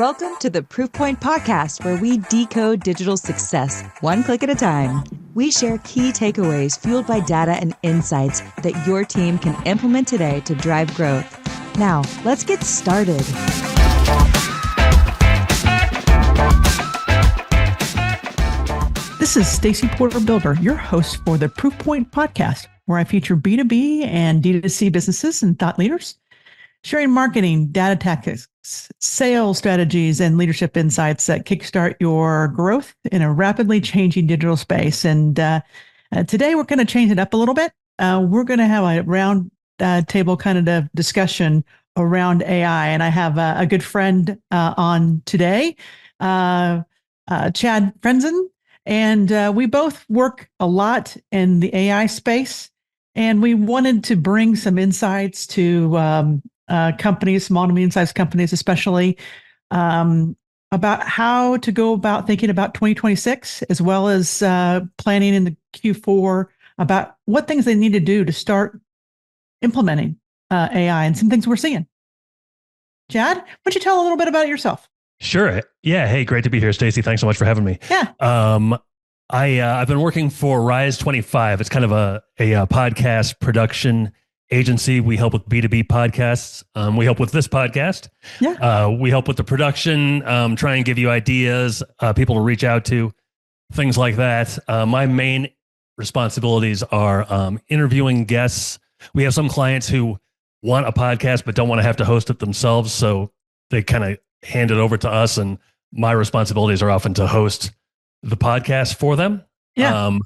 Welcome to the Proof Point Podcast, where we decode digital success one click at a time. We share key takeaways fueled by data and insights that your team can implement today to drive growth. Now, let's get started. This is Stacie Porter Bilger, your host for the Proof Point Podcast, where I feature B2B and D2C businesses and thought leaders, sharing marketing, data tactics, sales strategies, and leadership insights that kickstart your growth in a rapidly changing digital space. And today we're going to change it up a little bit. We're going to have a round table kind of discussion around AI. And I have a good friend on today, Chad Frenzen. And we both work a lot in the AI space. And we wanted to bring some insights to companies, small to medium-sized companies especially, about how to go about thinking about 2026, as well as planning in the Q4 about what things they need to do to start implementing AI and some things we're seeing. Chad, why don't you tell a little bit about yourself? Sure. Yeah. Hey, great to be here, Stacie. Thanks so much for having me. Yeah. I've been working for Rise 25. It's kind of a podcast production agency. We help with B2B podcasts. We help with this podcast. Yeah. We help with the production, try and give you ideas, people to reach out to, things like that. My main responsibilities are interviewing guests. We have some clients who want a podcast but don't want to have to host it themselves, so they kind of hand it over to us, and my responsibilities are often to host the podcast for them. Yeah.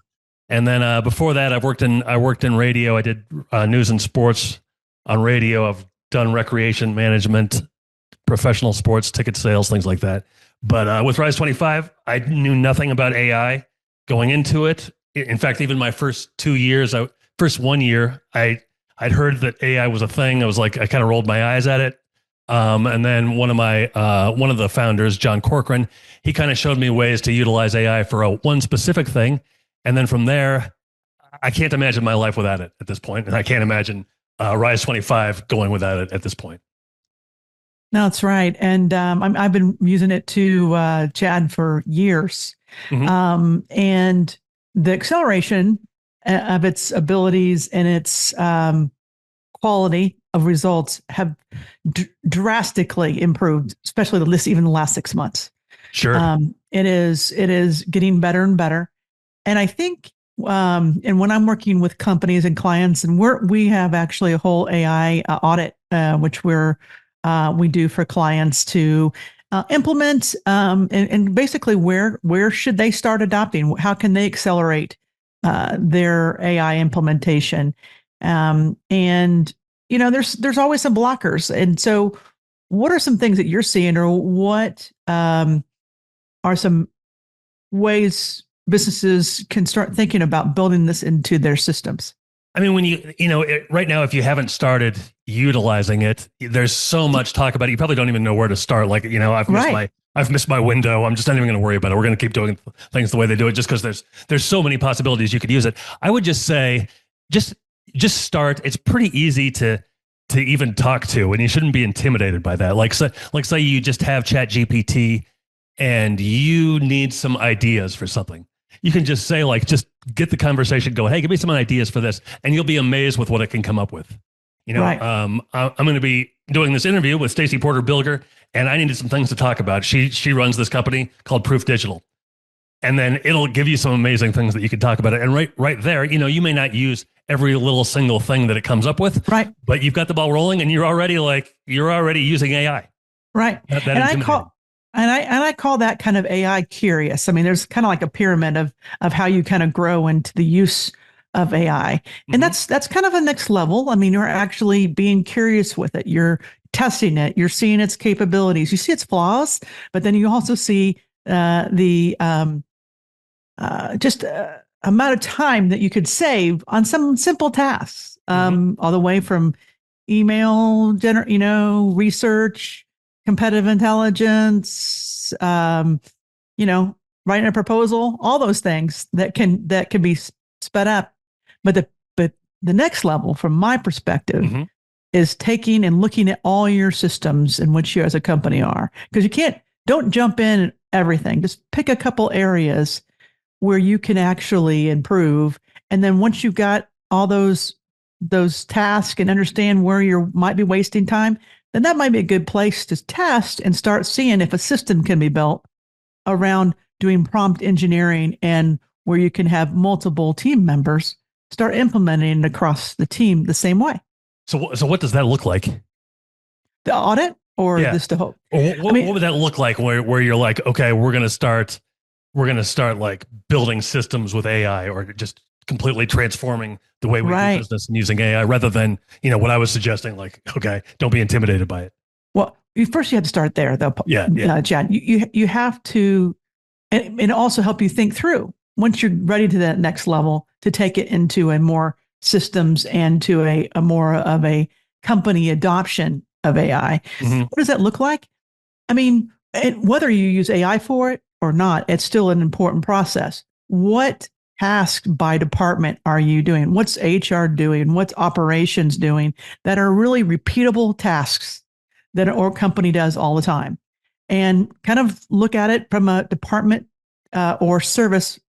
And then before that, I worked in radio. I did news and sports on radio. I've done recreation management, professional sports, ticket sales, things like that. But with Rise 25, I knew nothing about AI going into it. In fact, even my first 1 year, I'd heard that AI was a thing. I was like, I kind of rolled my eyes at it. And then one of the founders, John Corcoran, he kind of showed me ways to utilize AI for one specific thing. And then from there, I can't imagine my life without it at this point. And I can't imagine Rise 25 going without it at this point. No, that's right. And I've been using it to Chad for years. Mm-hmm. And the acceleration of its abilities and its quality of results have drastically improved, especially even the last 6 months. Sure. It is getting better and better. And I think, and when I'm working with companies and clients, and we have actually a whole AI audit, which we do for clients to implement, and basically where should they start adopting? How can they accelerate their AI implementation? And you know, there's always some blockers. And so what are some things that you're seeing, or what are some ways businesses can start thinking about building this into their systems? I mean, right now, if you haven't started utilizing it, there's so much talk about it. You probably don't even know where to start. Like, I've missed my window. I'm just not even going to worry about it. We're going to keep doing things the way they do it, just because there's so many possibilities you could use it. I would just say, just start. It's pretty easy to even talk to, and you shouldn't be intimidated by that. Like say you just have ChatGPT and you need some ideas for something. You can just say, just get the conversation going. Hey, give me some ideas for this, and you'll be amazed with what it can come up with. Right. I'm going to be doing this interview with Stacie Porter Bilger, and I needed some things to talk about. She runs this company called Proof Digital. And then it'll give you some amazing things that you can talk about it. And right there, you may not use every little single thing that it comes up with, right? But you've got the ball rolling, and you're already using AI, right? I call that kind of AI curious. I mean, there's kind of like a pyramid of how you kind of grow into the use of AI, and that's kind of a next level. I mean, you're actually being curious with it. You're testing it. You're seeing its capabilities. You see its flaws, but then you also see the amount of time that you could save on some simple tasks, all the way from email, research, competitive intelligence, writing a proposal, all those things that can be sped up. But the next level, from my perspective, is taking and looking at all your systems in which you as a company are, because you can't don't jump in everything. Just pick a couple areas where you can actually improve. And then once you've got all those tasks and understand where you might be wasting time, then that might be a good place to test and start seeing if a system can be built around doing prompt engineering, and where you can have multiple team members start implementing it across the team the same way. So what does that look like? The audit, or this to hope? What would that look like where you're like, okay, we're going to start like building systems with AI, or just completely transforming the way we do business and using AI, rather than, what I was suggesting, like, okay, don't be intimidated by it. Well, first you have to start there, though. Chad, you have to, and also help you think through, once you're ready to that next level, to take it into a more systems and to a more of a company adoption of AI. Mm-hmm. What does that look like? I mean, whether you use AI for it or not, it's still an important process. What tasks by department are you doing? What's HR doing? What's operations doing that are really repeatable tasks that our company does all the time? And kind of look at it from a department or service.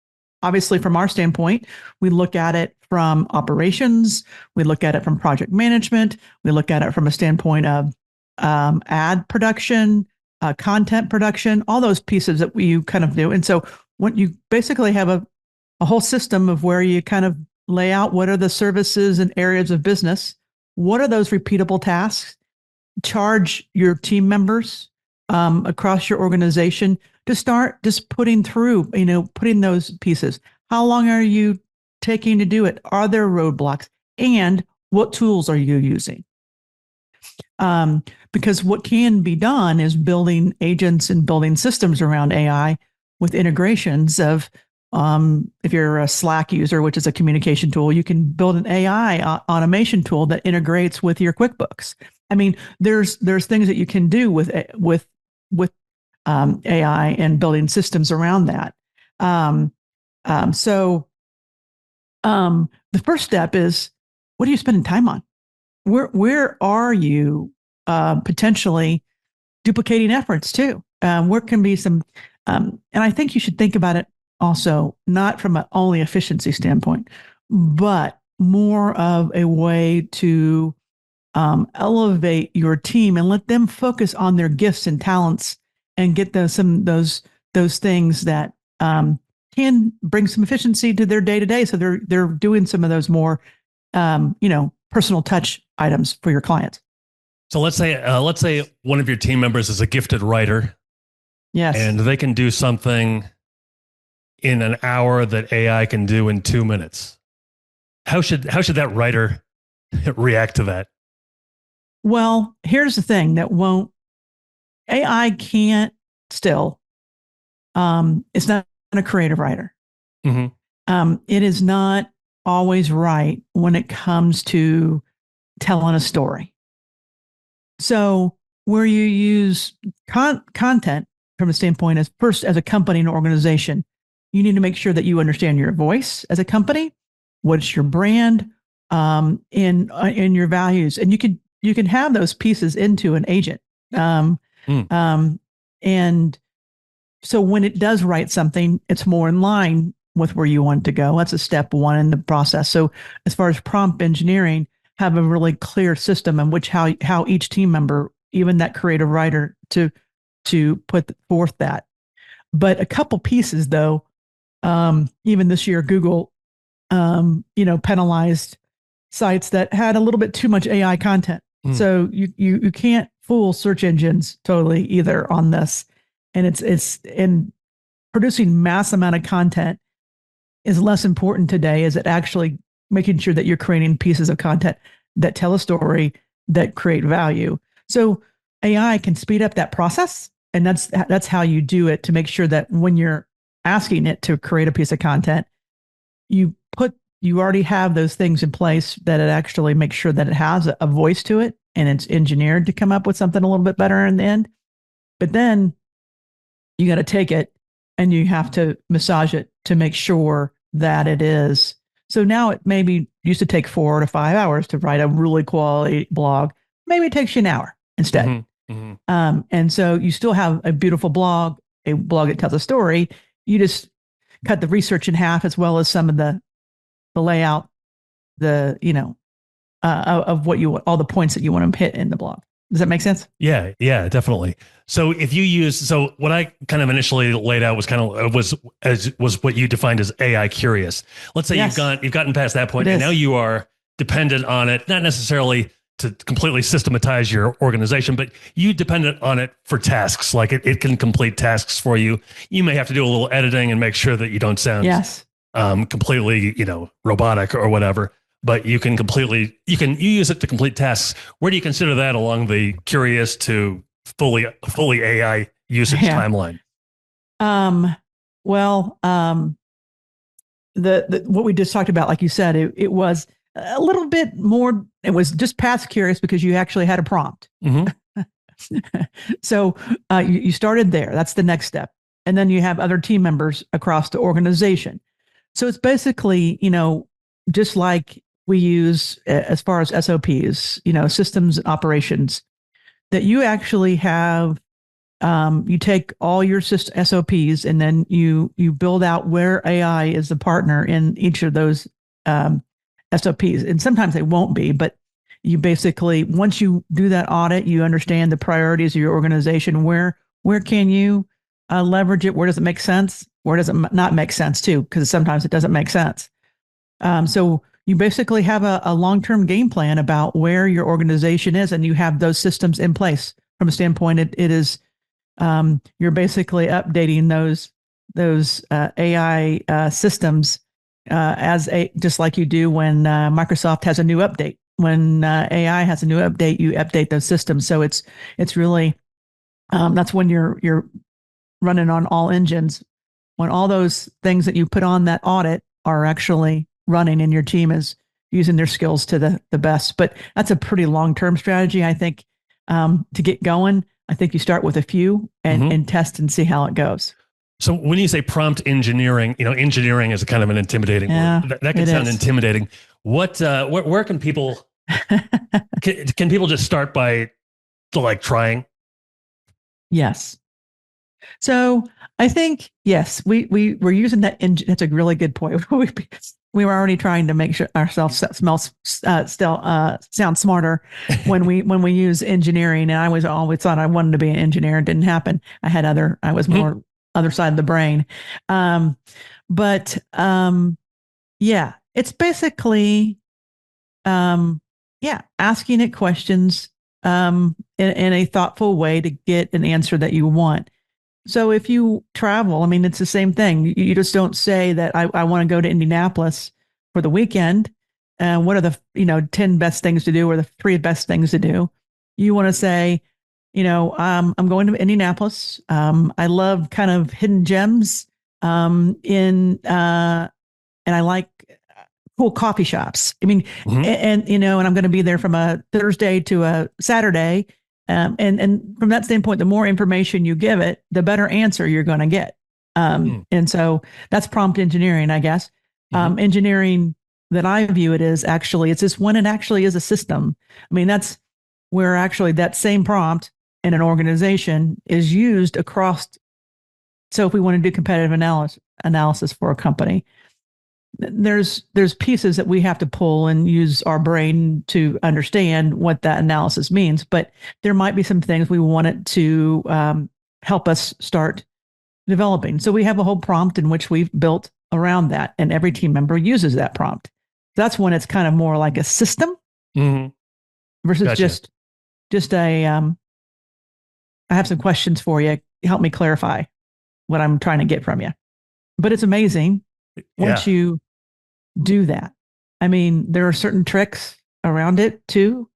Obviously, from our standpoint, we look at it from operations. We look at it from project management. We look at it from a standpoint of ad production, content production, all those pieces that we kind of do. And so when you basically have a whole system of where you kind of lay out what are the services and areas of business, what are those repeatable tasks, charge your team members across your organization to start just putting those pieces. How long are you taking to do it? Are there roadblocks? And what tools are you using? Because what can be done is building agents and building systems around AI with integrations of, if you're a Slack user, which is a communication tool, you can build an AI automation tool that integrates with your QuickBooks. I mean, there's things that you can do with AI and building systems around that. So the first step is, what are you spending time on? Where are you potentially duplicating efforts too? Where can be some, and I think you should think about it also, not from an only efficiency standpoint, but more of a way to elevate your team and let them focus on their gifts and talents and get those things that can bring some efficiency to their day to day. So they're doing some of those more personal touch items for your clients. So let's say one of your team members is a gifted writer. Yes. And they can do something in an hour that AI can do in 2 minutes. How should that writer react to that? Well, here's the thing AI can't still, it's not a creative writer. Mm-hmm. It is not always right when it comes to telling a story. So where you use content from a standpoint as a company and organization, you need to make sure that you understand your voice as a company, what's your brand, in your values, and you can have those pieces into an agent. And so when it does write something, it's more in line with where you want to go. That's a step one in the process. So as far as prompt engineering, have a really clear system in which how each team member, even that creative writer, to put forth that. But a couple pieces though, even this year, Google, penalized sites that had a little bit too much AI content. So you can't fool search engines totally either on this. And it's in producing mass amount of content is less important today. Is it actually making sure that you're creating pieces of content that tell a story, that create value? So AI can speed up that process. And that's how you do it, to make sure that when you're asking it to create a piece of content, you already have those things in place that it actually makes sure that it has a voice to it, and it's engineered to come up with something a little bit better in the end. But then you got to take it and you have to massage it to make sure that it is. So now it maybe used to take 4 to 5 hours to write a really quality blog. Maybe it takes you an hour instead. Mm-hmm. And so you still have a beautiful blog, a blog that tells a story. You just cut the research in half, as well as some of the layout, of what you want, all the points that you want to hit in the blog. Does that make sense? Yeah, definitely. So what I kind of initially laid out was was what you defined as AI curious. Let's say Yes. you've gotten past that point, and now you are dependent on it, not necessarily to completely systematize your organization, but you dependent on it for tasks. Like it can complete tasks for you. You may have to do a little editing and make sure that you don't sound completely, robotic or whatever. But you use it to complete tasks. Where do you consider that along the curious to fully AI usage timeline? Well, the what we just talked about, like you said, it was a little bit more. It was just past curious because you actually had a prompt. So you started there. That's the next step, and then you have other team members across the organization. So it's basically, just like we use as far as SOPs, systems and operations, that you actually have, you take all your SOPs and then you build out where AI is the partner in each of those SOPs. And sometimes they won't be, but you basically, once you do that audit, you understand the priorities of your organization. Where can you leverage it? Where does it make sense? Where does it not make sense too? Because sometimes it doesn't make sense. So you basically have a long-term game plan about where your organization is, and you have those systems in place. From a standpoint, it is you're basically updating those AI systems just like you do when Microsoft has a new update. When AI has a new update, you update those systems. So it's really that's when you're running on all engines. When all those things that you put on that audit are actually running and your team is using their skills to the best. But that's a pretty long-term strategy. I think to get going, I think you start with a few and test and see how it goes. So when you say prompt engineering, engineering is a kind of an intimidating word. That can sound intimidating. Where can people, can people just start by trying? Yes. So I think, yes, we're using that. That's a really good point. We were already trying to make sure ourselves sound smarter when we use engineering. And I was always thought I wanted to be an engineer. It didn't happen. I was more other side of the brain. It's basically, asking it questions in a thoughtful way to get an answer that you want. So if you travel, I mean, it's the same thing. You just don't say that I want to go to Indianapolis for the weekend. What are the 10 best things to do or the 3 best things to do? You want to say, I'm going to Indianapolis. I love kind of hidden gems and I like cool coffee shops. I mean, and I'm going to be there from a Thursday to a Saturday. And from that standpoint, the more information you give it, the better answer you're going to get. And so that's prompt engineering, I guess. Engineering that I view it as it's just when it actually is a system. I mean, that's where actually that same prompt in an organization is used across. So if we want to do competitive analysis for a company, there's pieces that we have to pull and use our brain to understand what that analysis means. But there might be some things we want it to help us start developing. So we have a whole prompt in which we've built around that, and every team member uses that prompt. That's when it's kind of more like a system versus just a. I have some questions for you. Help me clarify what I'm trying to get from you. But it's amazing once you do that. I mean, there are certain tricks around it too.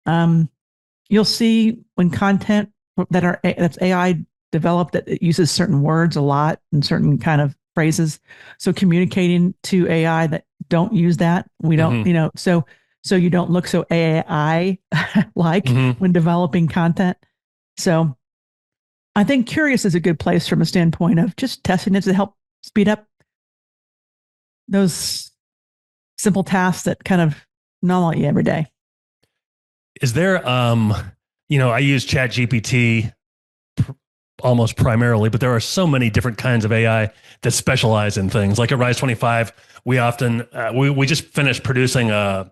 You'll see when content that's AI developed that it uses certain words a lot and certain kind of phrases. So communicating to AI that don't use that, we don't, so you don't look so AI like when developing content. So I think curious is a good place from a standpoint of just testing it to help speed up those simple tasks that kind of gnaw at you every day. Is there, I use ChatGPT almost primarily, but there are so many different kinds of AI that specialize in things. Like at Rise 25, we often we just finished producing a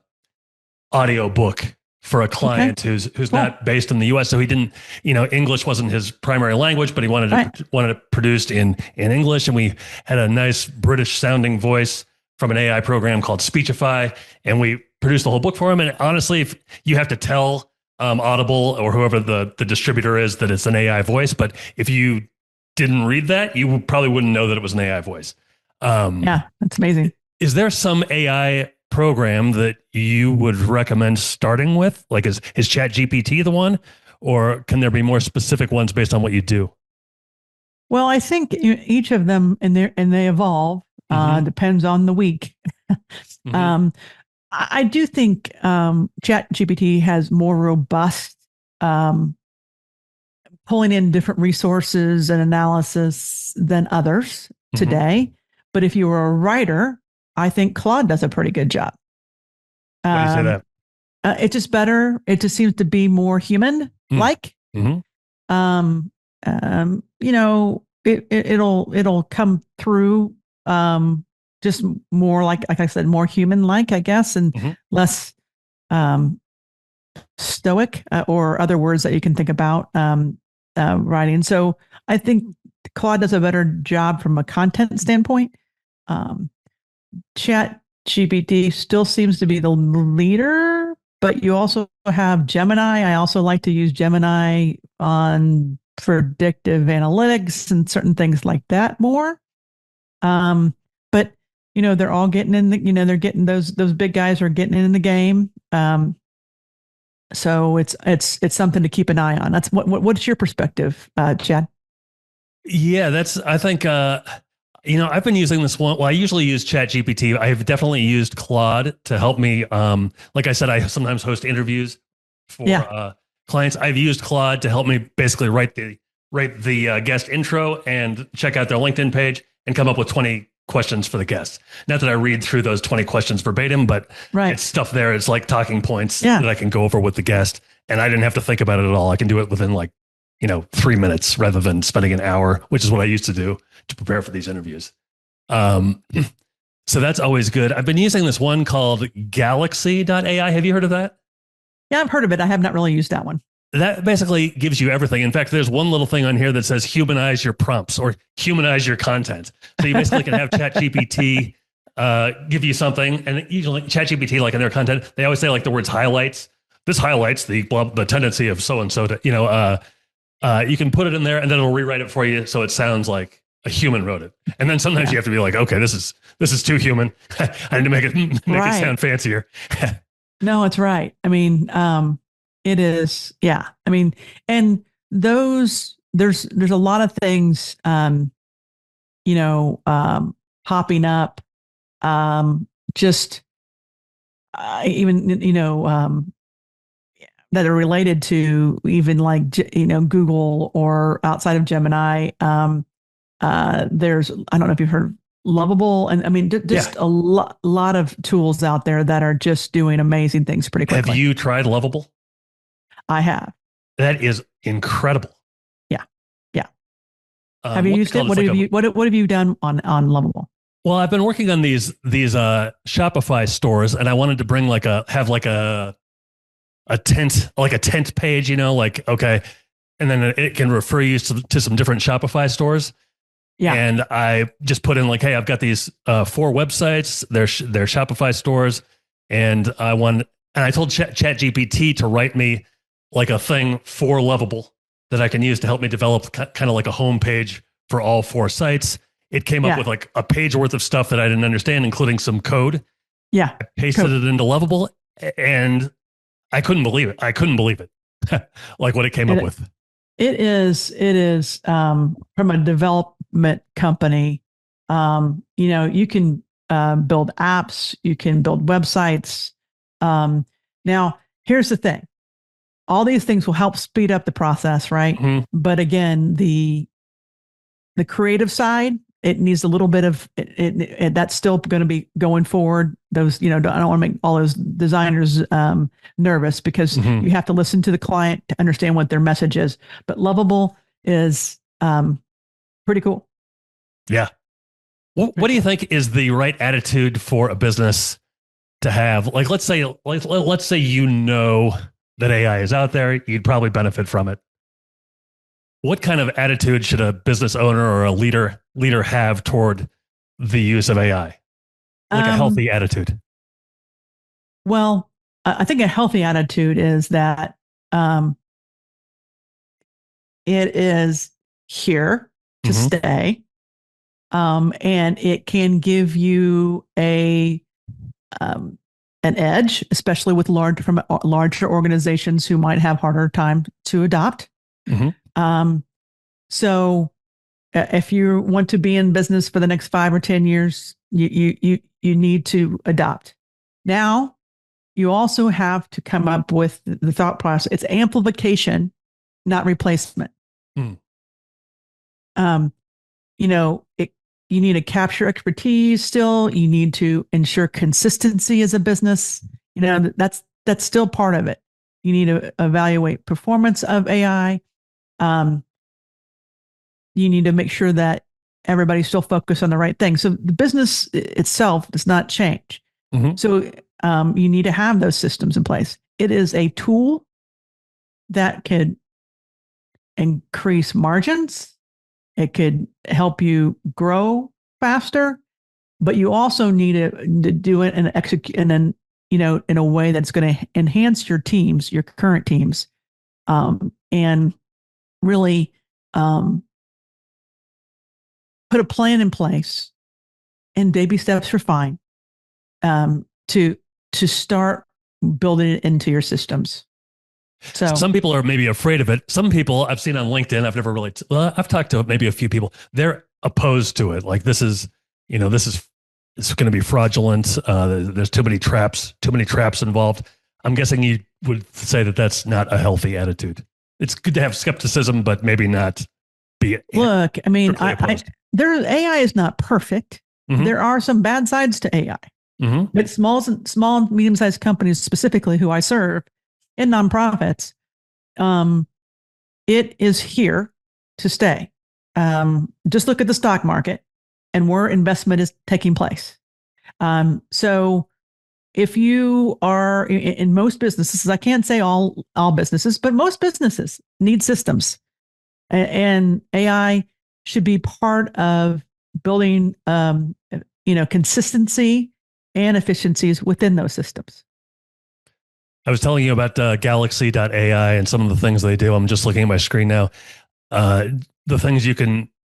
audio book for a client who's cool. Not based in the US. So he didn't, English wasn't his primary language, but he wanted it produced in English. And we had a nice British sounding voice from an AI program called Speechify. And we produced the whole book for him. And honestly, if you have to tell Audible or whoever the distributor is that it's an AI voice, but if you didn't read that, you probably wouldn't know that it was an AI voice. Yeah, that's amazing. Is there some AI program that you would recommend starting with? Like is ChatGPT the one, or can there be more specific ones based on what you do? Well, I think each of them and they evolve, depends on the week. I do think ChatGPT has more robust pulling in different resources and analysis than others today. But if you were a writer, I think Claude does a pretty good job. Why do you say that? It's just better. It just seems to be more human-like. It'll come through just more like I said, more human-like, I guess, and less stoic or other words that you can think about writing. So I think Claude does a better job from a content standpoint. ChatGPT still seems to be the leader, but you also have Gemini. I also like to use Gemini on predictive analytics and certain things like that more. But they're all getting in the, they're getting those big guys are getting in the game. So it's something to keep an eye on. That's what's your perspective, Chad? Yeah, I think, I've been using this one. Well, I usually use ChatGPT. I've definitely used Claude to help me. Like I said, I sometimes host interviews for clients. I've used Claude to help me basically write the guest intro and check out their LinkedIn page and come up with 20 questions for the guests. Not that I read through those 20 questions verbatim, but it's stuff there. It's like talking points that I can go over with the guest. And I didn't have to think about it at all. I can do it within 3 minutes rather than spending an hour, which is what I used to do to prepare for these interviews. So that's always good. I've been using this one called Galaxy.ai. Have you heard of that? Yeah, I've heard of it. I have not really used that one. That basically gives you everything. In fact, there's one little thing on here that says humanize your prompts or humanize your content. So you basically can have ChatGPT give you something, and usually ChatGPT, like in their content, they always say like the words highlights. This highlights the tendency of so and so to, you can put it in there and then it'll rewrite it for you so it sounds like a human wrote it. And then sometimes you have to be like, okay, this is too human. I need to make it sound fancier. No, it's right. I mean, it is. Yeah. I mean, and there's a lot of things, popping up, even, that are related to even like, Google or outside of Gemini. There's, I don't know if you've heard of Lovable. And I mean, just a lot of tools out there that are just doing amazing things pretty quickly. Have you tried Lovable? I have. That is incredible. Yeah. Yeah. Have you used it? What have you done on Lovable? Well, I've been working on these Shopify stores, and I wanted to bring have a tent page, okay. And then it can refer you to some different Shopify stores. Yeah. And I just put in hey, I've got these 4 websites, they're Shopify stores. And I told ChatGPT to write me like a thing for Lovable that I can use to help me develop kind of like a home page for all 4 sites. It came up with like a page worth of stuff that I didn't understand, including some code. Yeah. I pasted it into Lovable and I couldn't believe it. Like what it came up with. It is from a development company. You can build apps, you can build websites. Now, here's the thing. All these things will help speed up the process, right? Mm-hmm. But again, the creative side it needs a little bit of it, that's still going to be going forward. Those, I don't want to make all those designers nervous, because you have to listen to the client to understand what their message is. But Lovable is pretty cool. Yeah. What do you think is the right attitude for a business to have? Like, let's say that AI is out there, you'd probably benefit from it. What kind of attitude should a business owner or a leader have toward the use of AI? Like a healthy attitude. Well, I think a healthy attitude is that it is here to stay, and it can give you an edge, especially with larger organizations who might have harder time to adopt. So if you want to be in business for the next 5 or 10 years, you need to adopt. Now, you also have to come up with the thought process. It's amplification, not replacement. You need to capture expertise still. You need to ensure consistency as a business. That's still part of it. You need to evaluate performance of AI. You need to make sure that everybody's still focused on the right thing. So the business itself does not change. So you need to have those systems in place. It is a tool that could increase margins. It could help you grow faster, but you also need to do it and execute, and then, in a way that's going to enhance your teams, your current teams, and really put a plan in place, and baby steps are fine, to start building it into your systems. So some people are maybe afraid of it. Some people I've seen on LinkedIn, I've never really, I've talked to maybe a few people. They're opposed to it. Like, it's going to be fraudulent. There's too many traps involved. I'm guessing you would say that that's not a healthy attitude. It's good to have skepticism, but maybe not be. Look, I mean, AI is not perfect. There are some bad sides to AI, but small, medium-sized companies specifically who I serve, and nonprofits, it is here to stay. Just look at the stock market and where investment is taking place. So if you are in most businesses, I can't say all businesses, but most businesses need systems, and AI should be part of building, consistency and efficiencies within those systems. I was telling you about Galaxy.ai and some of the things they do. I'm just looking at my screen now. The things you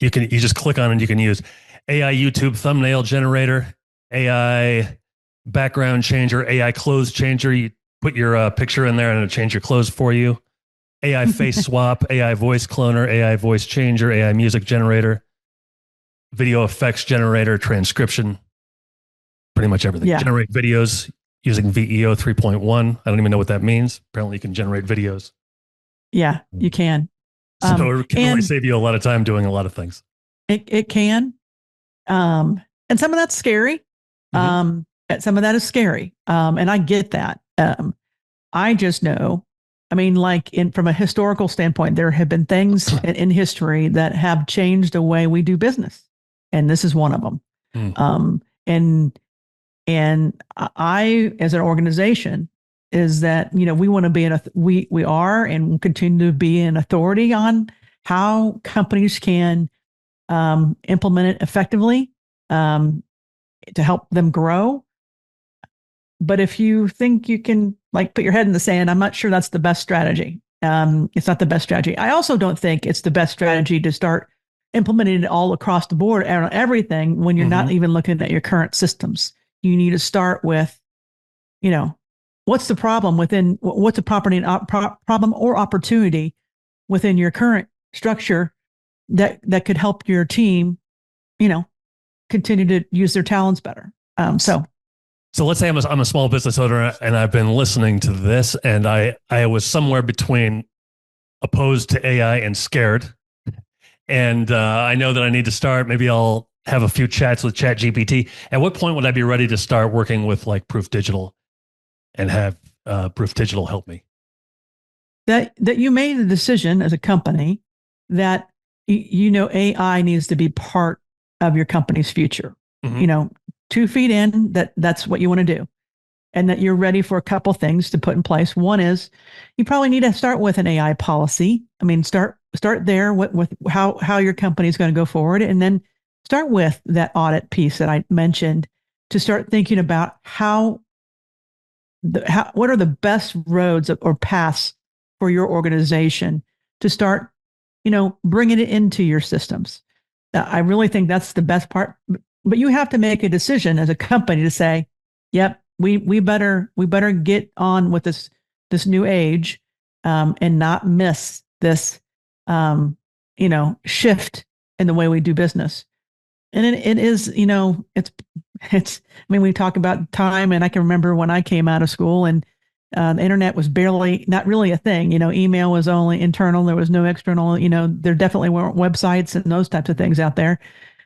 just click on and you can use: AI YouTube thumbnail generator, AI background changer, AI clothes changer. You put your picture in there and it'll change your clothes for you. AI face swap, AI voice cloner, AI voice changer, AI music generator, video effects generator, transcription, pretty much everything. Yeah. Generate videos using VEO 3.1. I don't even know what that means. Apparently you can generate videos. Yeah, you can. So it can really save you a lot of time doing a lot of things. It can. And some of that's scary. Some of that is scary. And I get that. I just know, from a historical standpoint, there have been things in history that have changed the way we do business. And this is one of them. And I, as an organization, is that, we want to be we are and will continue to be an authority on how companies can implement it effectively, to help them grow. But if you think you can put your head in the sand, I'm not sure that's the best strategy. It's not the best strategy. I also don't think it's the best strategy to start implementing it all across the board and everything when you're not even looking at your current systems. You need to start with, what's the problem what's the problem or opportunity within your current structure that could help your team, continue to use their talents better. So let's say I'm a small business owner and I've been listening to this, and I was somewhere between opposed to AI and scared. And I know that I need to start. Maybe I'll have a few chats with ChatGPT. At what point would I be ready to start working with like Proof Digital and have Proof Digital help me? That you made a decision as a company that AI needs to be part of your company's future. 2 feet in, that's what you want to do. And that you're ready for a couple things to put in place. One is you probably need to start with an AI policy. I mean, start there with how your company is going to go forward, and then start with that audit piece that I mentioned to start thinking about what are the best roads or paths for your organization to start, bringing it into your systems. I really think that's the best part. But you have to make a decision as a company to say, "Yep, we better get on with this new age, and not miss this, shift in the way we do business." And it is, it's. I mean, we talk about time, and I can remember when I came out of school, and the internet was not really a thing. Email was only internal; there was no external. There definitely weren't websites and those types of things out there.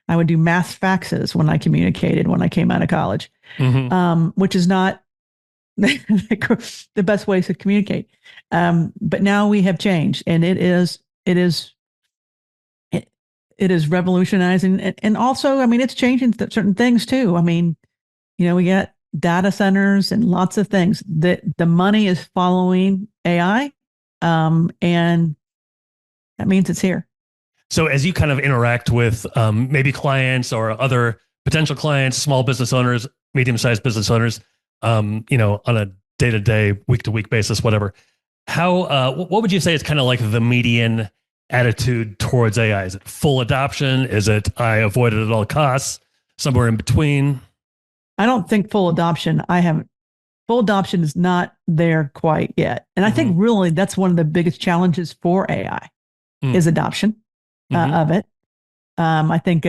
I would do mass faxes when I communicated when I came out of college, which is not the best way to communicate. But now we have changed, and it is revolutionizing. And also, I mean, it's changing certain things too. I mean, we got data centers and lots of things that the money is following AI. And that means it's here. So as you kind of interact with maybe clients or other potential clients, small business owners, medium-sized business owners, on a day-to-day, week-to-week basis, whatever, what would you say is kind of like the median attitude towards AI? Is it full adoption? Is it I avoid it at all costs? Somewhere in between? I don't think full adoption. Full adoption is not there quite yet. And I think really that's one of the biggest challenges for AI is adoption of it. I think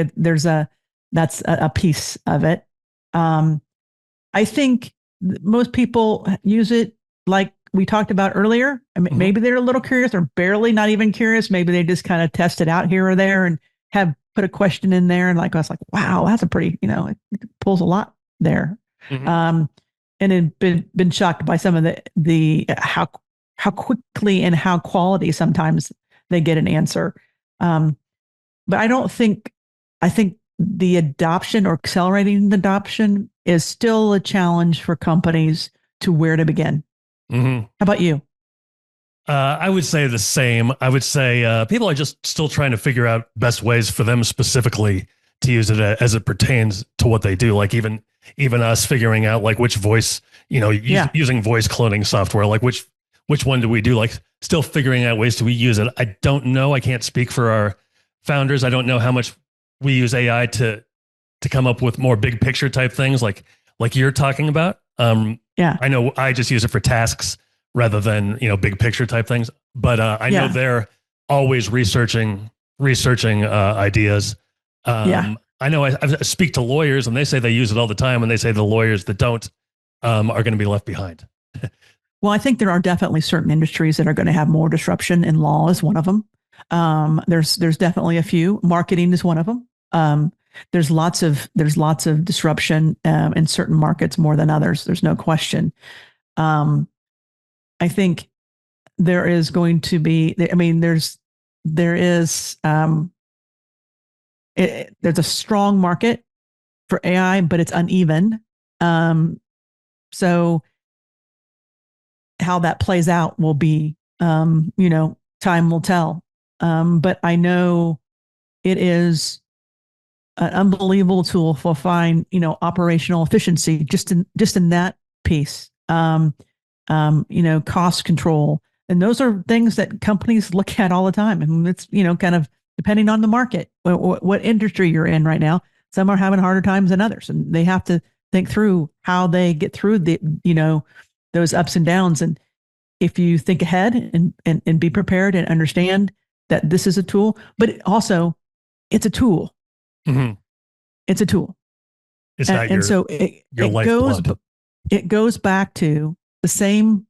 that's a piece of it. I think most people use it like we talked about earlier. I mean, maybe they're a little curious or barely not even curious. Maybe they just kind of test it out here or there and have put a question in there. And I was like, wow, that's a pretty, it pulls a lot there. And had been shocked by some of the how quickly and how quality sometimes they get an answer. But I think the adoption or accelerating the adoption is still a challenge for companies to where to begin. How about you? I would say the same. I would say people are just still trying to figure out best ways for them specifically to use it as it pertains to what they do. Like even us figuring out like which voice, using voice cloning software, like which one do we do? Like still figuring out ways to we use it. I don't know. I can't speak for our founders. I don't know how much we use AI to come up with more big picture type things like you're talking about. I know I just use it for tasks rather than, big picture type things, but I know they're always researching ideas. I know I speak to lawyers and they say they use it all the time, and they say the lawyers that don't are going to be left behind. Well, I think there are definitely certain industries that are going to have more disruption, and law is one of them. There's definitely a few. Marketing is one of them. There's lots of disruption in certain markets more than others. There's no question. I think there is going to be. I mean, there's a strong market for AI, but it's uneven. So how that plays out will be, time will tell. But I know it is an unbelievable tool for operational efficiency just in that piece. Cost control. And those are things that companies look at all the time. And it's, kind of depending on the market, what industry you're in right now. Some are having harder times than others, and they have to think through how they get through those ups and downs. And if you think ahead and be prepared and understand that this is a tool, but also it's a tool. It's a tool. It's not your, and so it goes back to the same.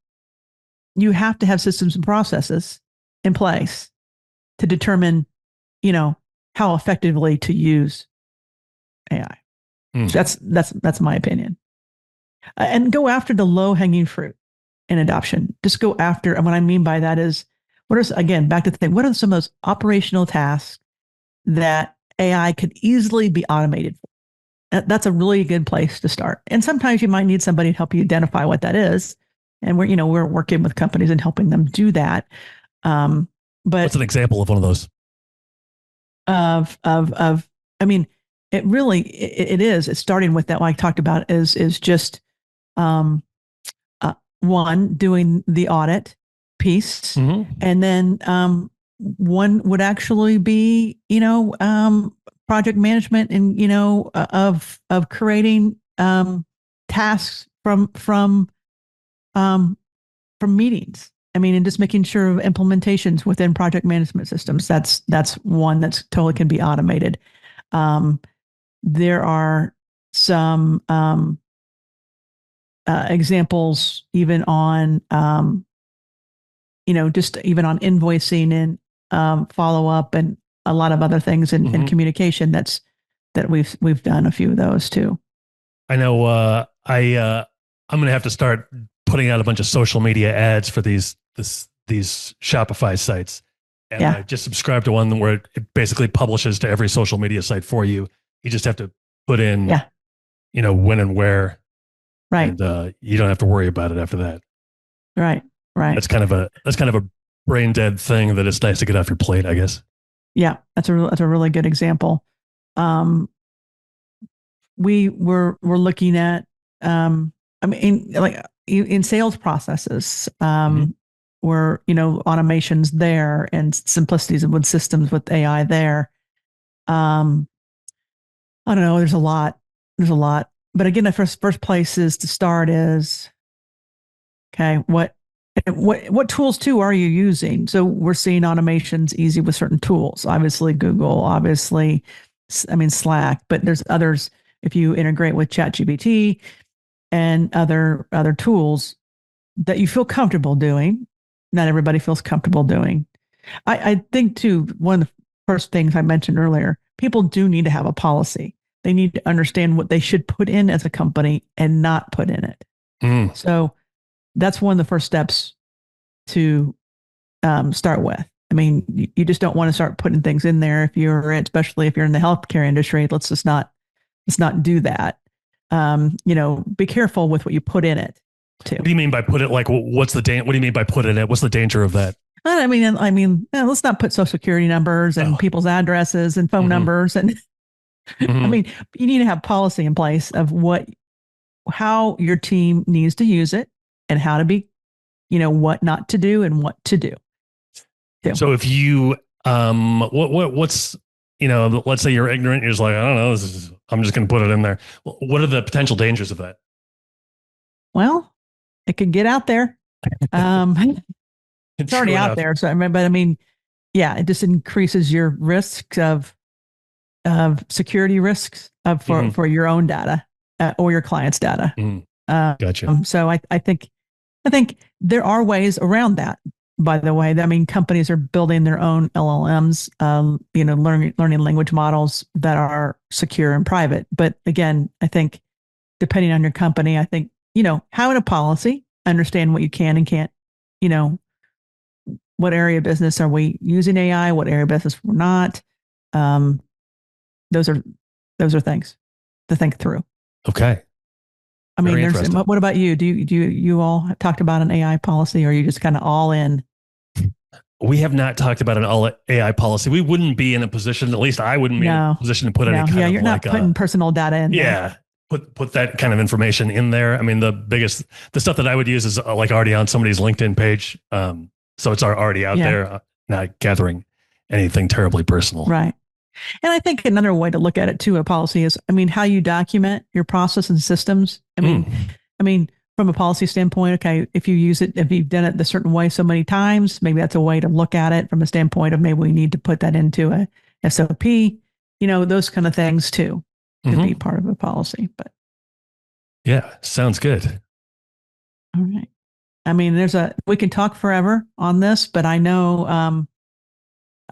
You have to have systems and processes in place to determine, how effectively to use AI. That's my opinion. And go after the low hanging fruit in adoption. Just go after. And what I mean by that is, back to the thing, what are some of those operational tasks that AI could easily be automated for? That's a really good place to start. And sometimes you might need somebody to help you identify what that is. And we're working with companies and helping them do that. But what's an example of one of those? I mean, it really, it is. It's starting with that, what I talked about is just, one, doing the audit piece. And then, one would actually be, project management and, of creating, tasks from meetings. I mean, and just making sure of implementations within project management systems. That's one that's totally can be automated. There are some examples even on, just even on invoicing and follow up and a lot of other things in communication. That we've done a few of those too. I know. I'm going to have to start putting out a bunch of social media ads for these Shopify sites. And I just subscribed to one where it basically publishes to every social media site for you. You just have to put in, when and where. Right. And you don't have to worry about it after that. Right. Right. That's kind of a brain dead thing that it's nice to get off your plate, I guess. Yeah. That's a really good example. We're looking at, in sales processes, where, automations there and simplicities with systems with AI there. I don't know. There's a lot. But again, the first place is to start is, okay, what tools too are you using? So we're seeing automations easy with certain tools. Obviously Google, Slack, but there's others. If you integrate with ChatGPT and other tools that you feel comfortable doing, not everybody feels comfortable doing. I think too, one of the first things I mentioned earlier, people do need to have a policy. They need to understand what they should put in as a company and not put in it. So that's one of the first steps to start with. I mean, you just don't want to start putting things in there especially if you're in the healthcare industry. Let's not do that. Be careful with what you put in it too. What do you mean by put it? Like, what do you mean by put in it? What's the danger of that? I mean, let's not put social security numbers and people's addresses and phone numbers. And I mean, you need to have policy in place of how your team needs to use it and how to be, what not to do and what to do. So if you, what's, let's say you're ignorant, you're just like, I don't know, I'm just going to put it in there. What are the potential dangers of that? Well, it could get out there. It's already out there. So, it just increases your risks of security risks for your own data or your client's data. Gotcha. So I think there are ways around that. By the way, companies are building their own LLMs, learning language models that are secure and private. But again, I think depending on your company, having a policy, understand what you can and can't, what area of business are we using AI? What area of business we're not? Those are things to think through. Okay. What about you? Do you all talked about an AI policy, or are you just kind of all in? We have not talked about an all AI policy. We wouldn't be in a position, at least I wouldn't be in a position to put any kind of you're not putting personal data in. Yeah. Put that kind of information in there. I mean, the stuff that I would use is already on somebody's LinkedIn page. So it's already out there, not gathering anything terribly personal. Right. And I think another way to look at it too, a policy is, how you document your process and systems. From a policy standpoint, okay, if you've done it a certain way so many times, maybe that's a way to look at it from a standpoint of maybe we need to put that into a SOP, those kind of things too, to be part of a policy. But yeah, sounds good. All right. We can talk forever on this, but I know,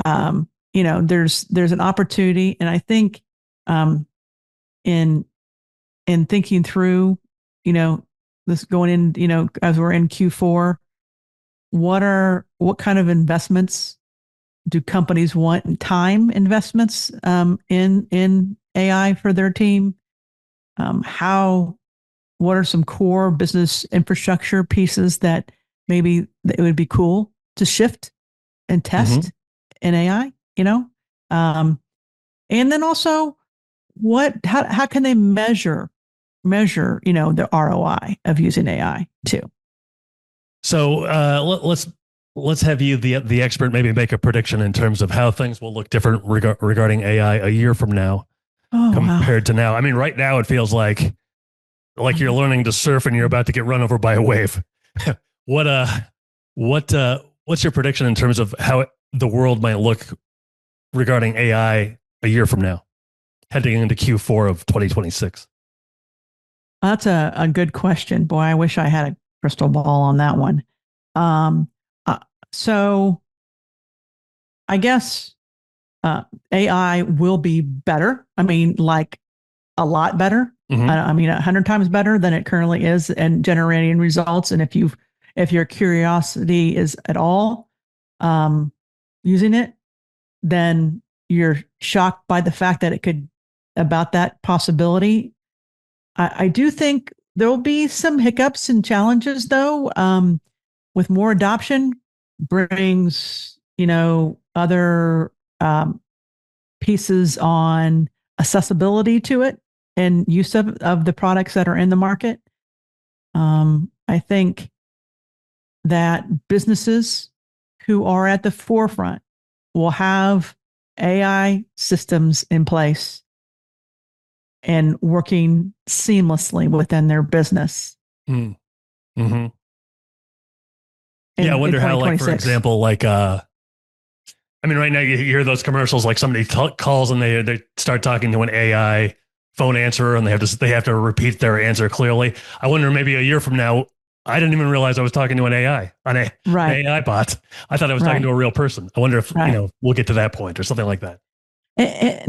there's an opportunity, and I think in thinking through, this going in, as we're in Q4, what kind of investments do companies want, and time investments in AI for their team? What are some core business infrastructure pieces that maybe it would be cool to shift and test in AI, and then also how can they measure, the ROI of using AI too? So let's have you, the expert, maybe make a prediction in terms of how things will look different regarding AI a year from now compared to now. I mean, right now it feels like you're learning to surf and you're about to get run over by a wave. What's your prediction in terms of how the world might look regarding AI a year from now, heading into Q4 of 2026? That's a good question. Boy, I wish I had a crystal ball on that one. So I guess AI will be better. I mean, like a lot better. I mean, 100 times better than it currently is, and generating results. And if your curiosity is at all using it, then you're shocked by the fact that about that possibility. I do think there will be some hiccups and challenges, though. With more adoption brings, other pieces on accessibility to it and use of the products that are in the market. I think that businesses who are at the forefront will have AI systems in place and working seamlessly within their business. Mm-hmm. I wonder how, like, for example, like, I mean, right now you hear those commercials, like somebody calls and they start talking to an AI phone answerer and they have to repeat their answer clearly. I wonder, maybe a year from now, I didn't even realize I was talking to an AI, an AI bot. I thought I was talking to a real person. I wonder if, we'll get to that point or something like that. There's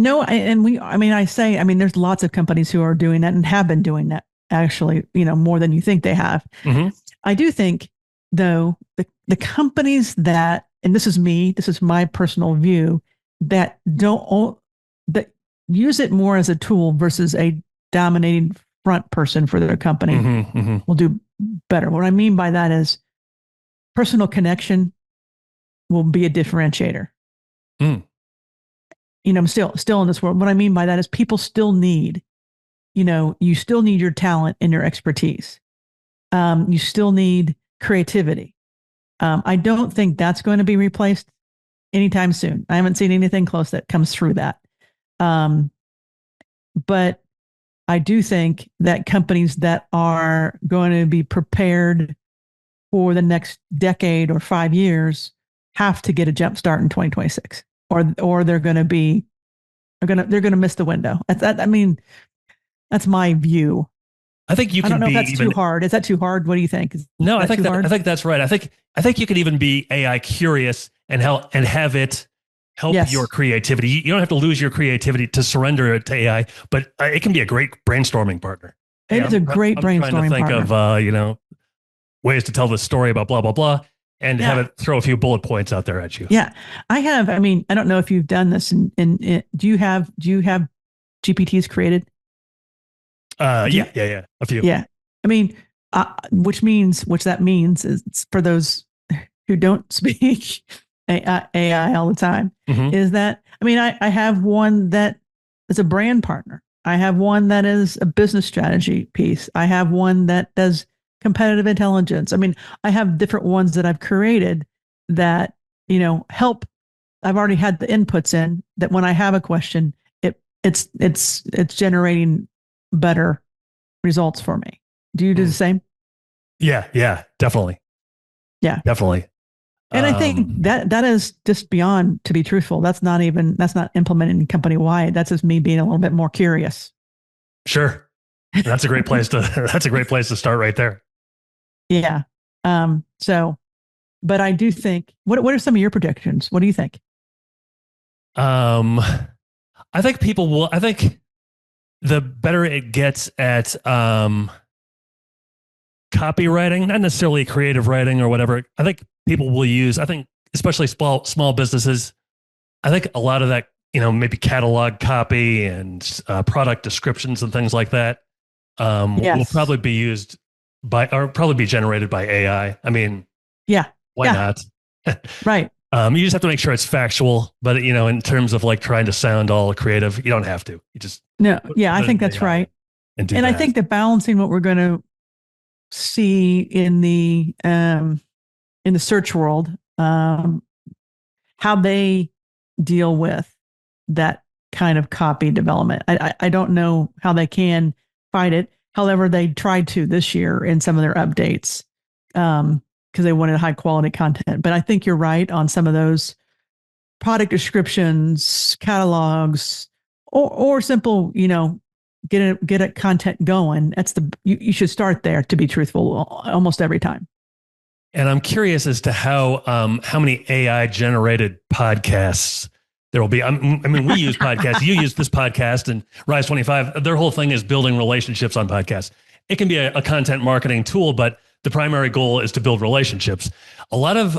lots of companies who are doing that and have been doing that, actually, more than you think they have. I do think, though, the companies that, and this is my personal view, that that use it more as a tool versus a dominating front person for their company will do better. What I mean by that is personal connection will be a differentiator. Still in this world. What I mean by that is people still need, you still need your talent and your expertise. You still need creativity. I don't think that's going to be replaced anytime soon. I haven't seen anything close that comes through that. But I do think that companies that are going to be prepared for the next decade or 5 years have to get a jump start in 2026, or they're going to miss the window. That's my view. I think you can. I don't know if that's too hard. Is that too hard? What do you think? No, I think that's right. I think you could even be AI curious and have it help your creativity. You don't have to lose your creativity to surrender it to AI, but it can be a great brainstorming partner. It is a great brainstorming partner. I'm trying to think of ways to tell this story about blah blah blah, and have it throw a few bullet points out there at you. Yeah, I have. I mean, I don't know if you've done this. Do you have GPTs created? Yeah, a few. Yeah, I mean, which that means is, for those who don't speak AI all the time, is that, I have one that is a brand partner. I have one that is a business strategy piece. I have one that does competitive intelligence. I have different ones that I've created that, help. I've already had the inputs in that when I have a question, it's generating better results for me. Do you do the same? Yeah, definitely. Yeah, definitely. And I think that is just beyond, to be truthful. That's not implementing company wide. That's just me being a little bit more curious. Sure. That's a great place to start right there. Yeah. But I do think, what are some of your predictions? What do you think? I think people will, the better it gets at copywriting, not necessarily creative writing or whatever. I think people will use, I think, especially small businesses, I think a lot of that, maybe catalog copy and product descriptions and things like that will probably be used or probably be generated by AI. I mean, why not? Right. You just have to make sure it's factual, but in terms of like trying to sound all creative, you don't have to. You just I think that's right. And I think that balancing what we're going to see in the search world, how they deal with that kind of copy development. I don't know how they can fight it. However, they tried to this year in some of their updates because they wanted high quality content. But I think you're right on some of those product descriptions, catalogs, or simple, get a content going. That's you should start there, to be truthful, almost every time. And I'm curious as to how many AI generated podcasts there will be. I mean, we use podcasts. You use this podcast, and Rise 25. Their whole thing is building relationships on podcasts. It can be a content marketing tool, but the primary goal is to build relationships. A lot of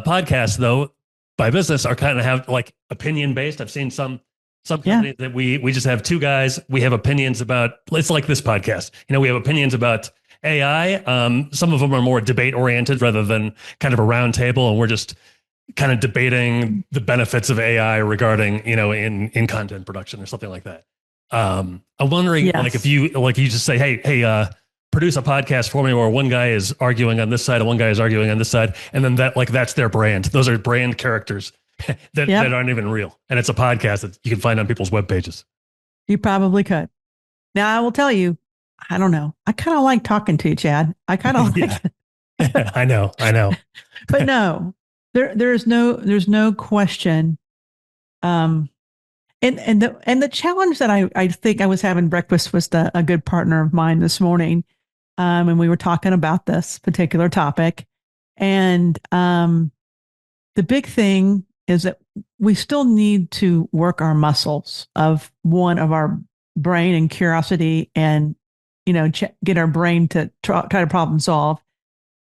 podcasts, though, by business are kind of have like opinion based. I've seen some companies that we just have two guys. We have opinions about. It's like this podcast. We have opinions about AI. Some of them are more debate oriented rather than kind of a round table, and we're just kind of debating the benefits of AI regarding, in content production or something like that. I'm wondering, like, if you just say, hey, produce a podcast for me, where one guy is arguing on this side and one guy is arguing on this side, and then that's their brand. Those are brand characters that aren't even real, and it's a podcast that you can find on people's web pages. You probably could. Now, I will tell you, I don't know. I kind of like talking to you, Chad. I kind of like it. I know. But no. There's no question. And the challenge that I think I was having breakfast with a good partner of mine this morning. And we were talking about this particular topic. And the big thing is that we still need to work our muscles of our brain and curiosity and, get our brain to try to problem solve.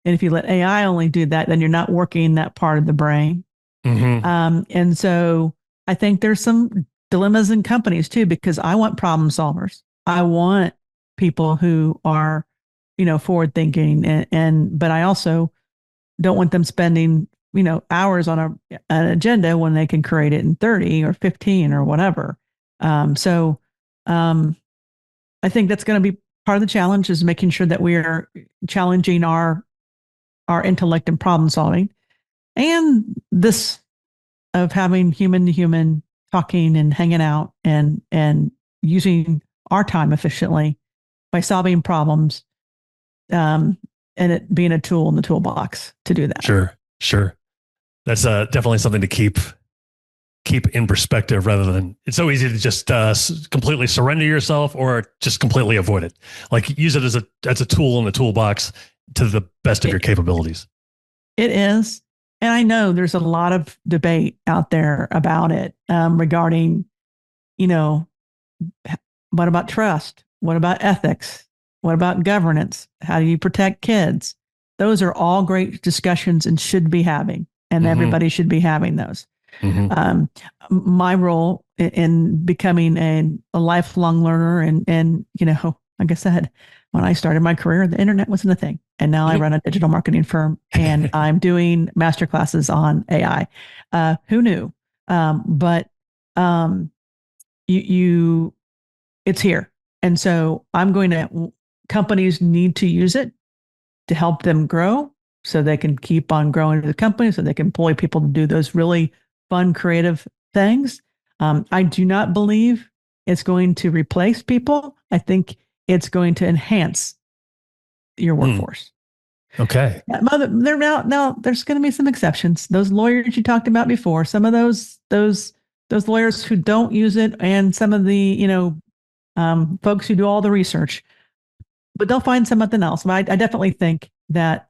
And if you let AI only do that, then you're not working that part of the brain. Mm-hmm. And so I think there's some dilemmas in companies too, because I want problem solvers. I want people who are, forward thinking, but I also don't want them spending, hours on an agenda when they can create it in 30 or 15 or whatever. So I think that's going to be part of the challenge, is making sure that we are challenging our intellect and problem solving, and this of having human to human talking and hanging out and using our time efficiently by solving problems, and it being a tool in the toolbox to do that. Sure. That's definitely something to keep in perspective, rather than, it's so easy to just completely surrender yourself or just completely avoid it. Like, use it as a tool in the toolbox to the best of your capabilities. It is. And I know there's a lot of debate out there about it, regarding, what about trust? What about ethics? What about governance? How do you protect kids? Those are all great discussions and should be having, and everybody should be having those. Mm-hmm. My role in becoming a lifelong learner and, like I said, when I started my career, the internet wasn't a thing. And now I run a digital marketing firm, and I'm doing master classes on AI. Who knew? But it's here. And so companies need to use it to help them grow, so they can keep on growing the company, so they can employ people to do those really fun, creative things. I do not believe it's going to replace people. I think it's going to enhance your workforce. Okay. Now there's going to be some exceptions. Those lawyers you talked about before, some of those lawyers who don't use it, and some of the, folks who do all the research, but they'll find something else. But I definitely think that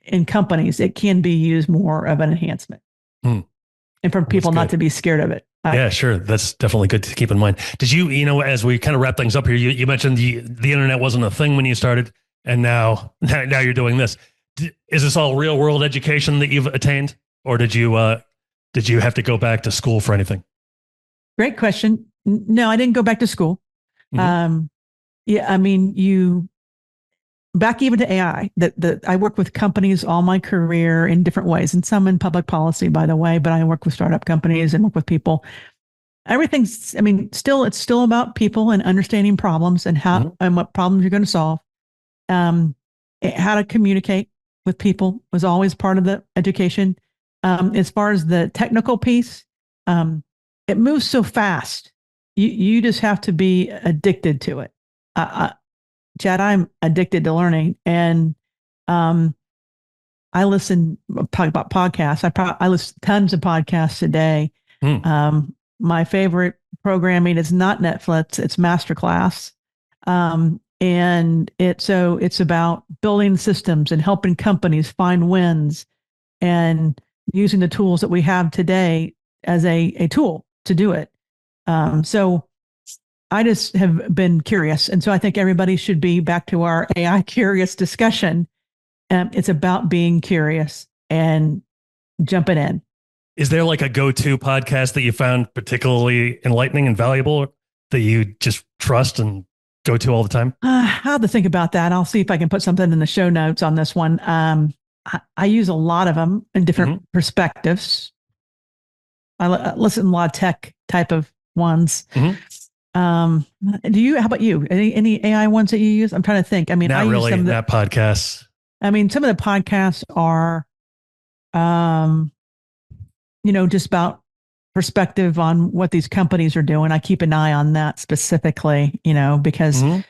in companies, it can be used more of an enhancement, and for people not to be scared of it. Yeah, sure. That's definitely good to keep in mind. Did you, as we kind of wrap things up here, you mentioned the internet wasn't a thing when you started, and now you're doing this. Is this all real world education that you've attained, or did you have to go back to school for anything? Great question. No, I didn't go back to school. Mm-hmm. Yeah, I mean, back even to AI, I work with companies all my career in different ways, and some in public policy, by the way, but I work with startup companies and work with people. It's still about people and understanding problems and how and what problems you're going to solve. How to communicate with people was always part of the education. As far as the technical piece, it moves so fast. You just have to be addicted to it. Chad, I'm addicted to learning, and I talk about podcasts. I listen to tons of podcasts a day. My favorite programming is not Netflix; it's Masterclass, and it's about building systems and helping companies find wins, and using the tools that we have today as a tool to do it. So I just have been curious. And so I think everybody should be back to our AI curious discussion. It's about being curious and jumping in. Is there like a go-to podcast that you found particularly enlightening and valuable that you just trust and go to all the time? I'll have to think about that. I'll see if I can put something in the show notes on this one. I use a lot of them in different perspectives. I listen to a lot of tech type of ones. How about you? Any AI ones that you use? I'm trying to think. I mean, not really. Not podcasts. I mean, some of the podcasts are, just about perspective on what these companies are doing. I keep an eye on that specifically, because, and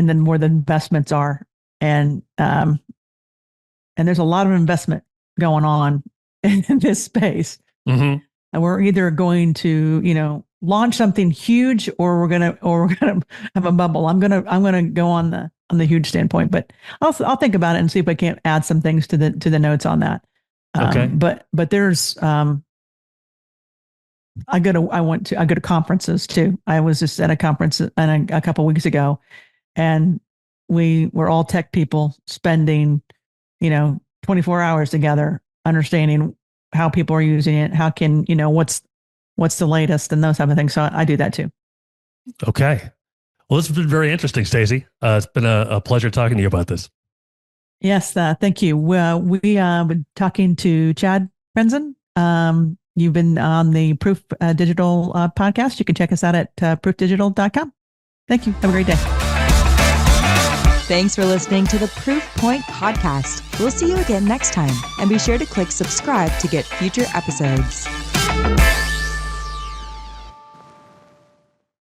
then where the investments are, and there's a lot of investment going on in this space. And we're either going to, launch something huge, or we're gonna have a bubble. I'm gonna go on the huge standpoint, but I'll think about it and see if I can't add some things to the notes on that. Okay. But there's I go to conferences too. I was just at a conference a couple of weeks ago, and we were all tech people spending 24 hours together, understanding how people are using it, how can what's the latest, and those type of things. So I do that too. Okay. Well, this has been very interesting, Stacie. It's been a pleasure talking to you about this. Yes, thank you. We been talking to Chad Frenzen. You've been on the Proof Digital podcast. You can check us out at proofdigital.com. Thank you. Have a great day. Thanks for listening to the Proof Point podcast. We'll see you again next time, and be sure to click subscribe to get future episodes.